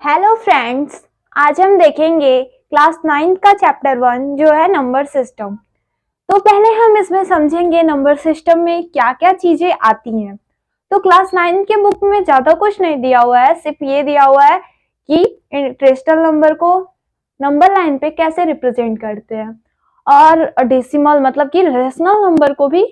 Hello friends, आज हम देखेंगे क्लास 9 का चैप्टर 1 जो है नंबर सिस्टम। तो पहले हम इसमें समझेंगे नंबर सिस्टम में क्या क्या चीजें आती हैं। तो क्लास 9 के बुक में ज्यादा कुछ नहीं दिया हुआ है, सिर्फ ये दिया हुआ है कि रेशनल नंबर को नंबर लाइन पे कैसे रिप्रेजेंट करते हैं और डेसिमल मतलब कि रेशनल नंबर को भी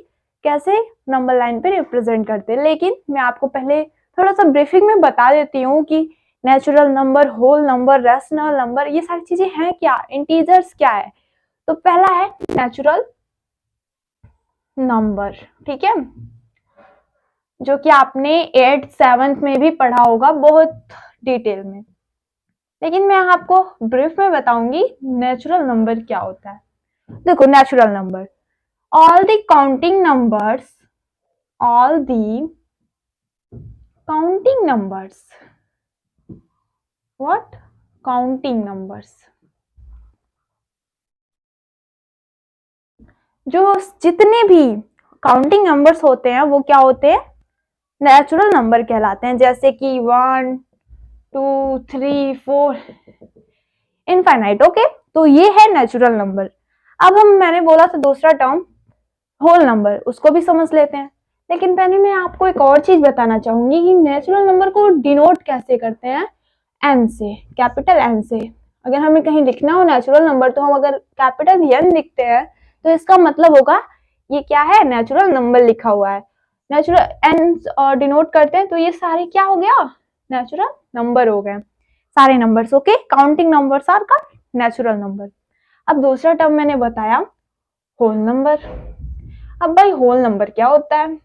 कैसे नंबर लाइन पे रिप्रेजेंट करते हैं। लेकिन मैं आपको पहले थोड़ा सा ब्रीफिंग में बता देती हूँ कि natural number, whole number, rational number ये सारी चीजें हैं क्या, इंटीजर्स क्या है। तो पहला है नेचुरल नंबर, ठीक है, जो कि आपने 8th 7th में भी पढ़ा होगा बहुत डिटेल में। लेकिन मैं आपको ब्रीफ में बताऊंगी नेचुरल नंबर क्या होता है। देखो, natural number, all the counting numbers, all the counting numbers, what, counting numbers, जो जितने भी काउंटिंग नंबर्स होते हैं वो क्या होते हैं, नेचुरल नंबर कहलाते हैं। जैसे कि 1 2 3 4 इनफाइनाइट। ओके, तो ये है नेचुरल नंबर। अब मैंने बोला था दूसरा टर्म होल नंबर, उसको भी समझ लेते हैं। लेकिन पहले मैं आपको एक और चीज बताना चाहूंगी कि नेचुरल नंबर को डिनोट कैसे करते हैं, एन से, कैपिटल एन से। अगर हमें कहीं लिखना हो नेचुरल नंबर तो हम अगर कैपिटल एन लिखते हैं तो इसका मतलब होगा ये क्या है, नेचुरल नंबर लिखा हुआ है। नेचुरल एन डिनोट करते हैं तो ये सारे क्या हो गया, नेचुरल नंबर हो गए सारे numbers. Okay, counting numbers are का नेचुरल नंबर। अब दूसरा टर्म मैंने बताया होल नंबर। अब भाई होल नंबर क्या होता है,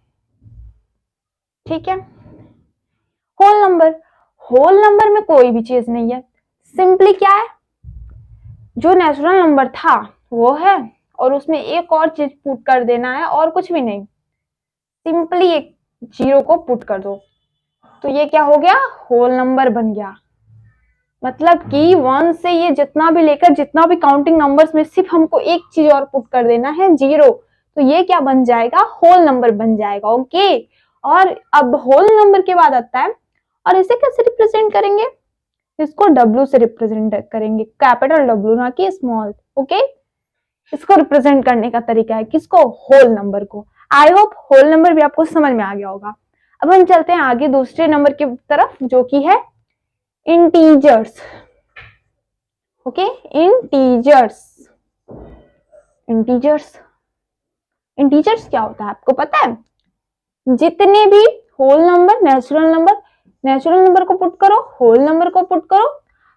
ठीक है, होल नंबर, होल नंबर में कोई भी चीज नहीं है, सिंपली क्या है, जो नेचुरल नंबर था वो है और उसमें एक और चीज पुट कर देना है और कुछ भी नहीं, सिंपली एक जीरो को पुट कर दो तो ये क्या हो गया, होल नंबर बन गया। मतलब कि 1 से ये जितना भी लेकर जितना भी काउंटिंग नंबर्स में सिर्फ हमको एक चीज और पुट कर देना है, जीरो, तो ये क्या बन जाएगा, होल नंबर बन जाएगा। ओके, और अब होल नंबर के बाद आता है, और इसे कैसे रिप्रेजेंट करेंगे, इसको W से रिप्रेजेंट करेंगे, कैपिटल W ना कि स्मॉल। ओके, इसको रिप्रेजेंट करने का तरीका है किसको, होल नंबर को। आई होप होल नंबर भी आपको समझ में आ गया होगा। अब हम चलते हैं आगे दूसरे नंबर की तरफ जो कि है integers. Okay, integers, integers, integers क्या होता है आपको पता है, जितने भी होल नंबर, नेचुरल नंबर को पुट करो, होल नंबर को पुट करो।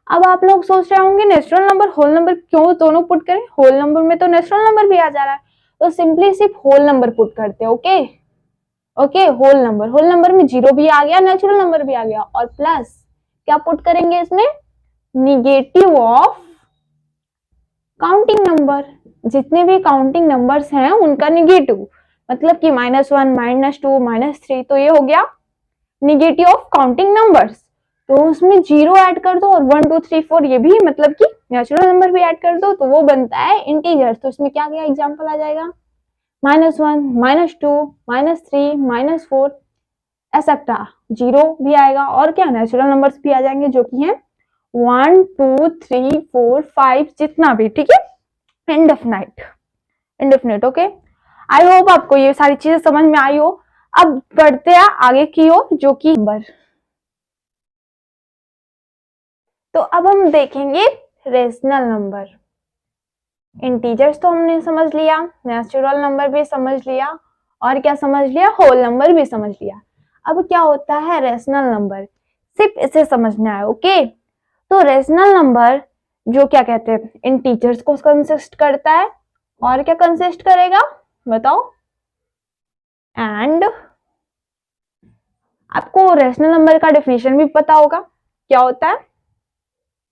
अब आप लोग सोच रहे होंगे नेचुरल नंबर होल नंबर क्यों दोनों पुट करें, होल नंबर में तो नेचुरल नंबर भी आ जा रहा है, तो सिंपली सिर्फ होल नंबर पुट करते हैं। ओके ओके, होल नंबर में जीरो भी आ गया, नेचुरल नंबर भी आ गया, और प्लस क्या पुट करेंगे इसमें, निगेटिव ऑफ काउंटिंग नंबर, जितने भी काउंटिंग नंबर्स हैं उनका निगेटिव, मतलब कि -1 -2 -3, तो ये हो गया निगेटिव ऑफ काउंटिंग नंबर्स। तो उसमें जीरो ऐड कर दो और 1 2 3 4 ये भी मतलब कि नेचुरल नंबर भी ऐड कर दो तो वो बनता है इंटीजर। तो इसमें क्या क्या एग्जांपल आ जाएगा, -1 -2 -3 -4 एक्सेट्रा, जीरो भी आएगा और क्या नेचुरल नंबर्स भी आ जाएंगे जो कि हैं 1 2 3 4 5 जितना भी, ठीक है, इंडेफिनाइट। ओके, आई होप आपको ये सारी चीजें समझ में आई हो। अब बढ़ते हैं आगे की ओर जो कि नंबर। तो अब हम देखेंगे रेशनल नंबर। इंटीजर्स तो हमने समझ लिया, नेचुरल नंबर भी समझ लिया, और क्या समझ लिया, होल नंबर भी समझ लिया। अब क्या होता है रेशनल नंबर, सिर्फ इसे समझना है। ओके, तो रेशनल नंबर जो क्या कहते हैं, इंटीजर्स को कंसिस्ट करता है, और क्या कंसिस्ट करेगा बताओ, एंड आपको रेशनल नंबर का डेफिनेशन भी पता होगा क्या होता है,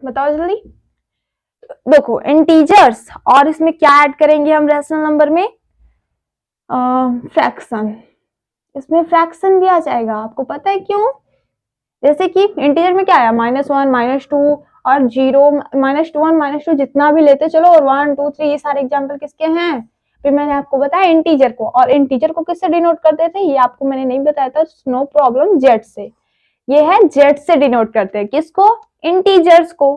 बताओ जल्दी। देखो इंटीजर्स, और इसमें क्या ऐड करेंगे हम रेशनल नंबर में, फ्रैक्शन, इसमें फ्रैक्शन भी आ जाएगा। आपको पता है क्यों, जैसे कि इंटीजर में क्या आया, -1 -2 और 0 -1 -2 जितना भी लेते चलो, और 1 2 3 ये सारे एग्जांपल किसके हैं, फिर मैंने आपको बताया इंटीजर को, और इंटीजर को किससे डिनोट करते थे ये आपको मैंने नहीं बताया था, नो प्रॉब्लम, जेड से। ये है जेड से डिनोट करते हैं किसको, इंटीजर्स को।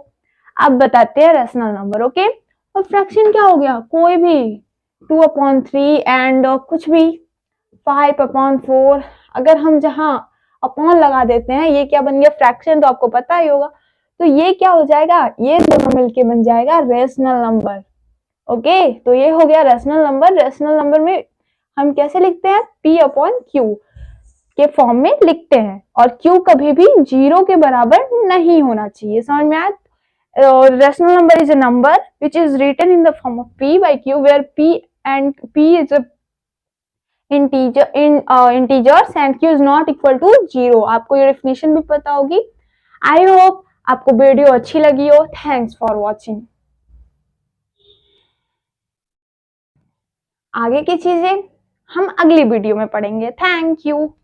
अब बताते हैं रेशनल नंबर। ओके, और फ्रैक्शन क्या हो गया, कोई भी 2/3 एंड कुछ भी 5/4। अगर हम जहां अपॉन लगा देते हैं ये क्या बन गया, फ्रैक्शन, तो आपको पता ही होगा। तो ये क्या हो जाएगा, ये दोनों मिलके बन जाएगा रेशनल नंबर। ओके, तो ये हो गया रेशनल नंबर। रेशनल नंबर में हम कैसे लिखते हैं, P/Q के फॉर्म में लिखते हैं, और Q कभी भी 0 के बराबर नहीं होना चाहिए। समझ में आया? Rational number is a number which is written in the form of P/Q, where P is a integers and Q is not equal to 0। आपको ये डेफिनेशन भी पता होगी। आई होप आपको वीडियो अच्छी लगी हो। Thanks for watching. आगे की चीजें हम अगली वीडियो में पढ़ेंगे। Thank you.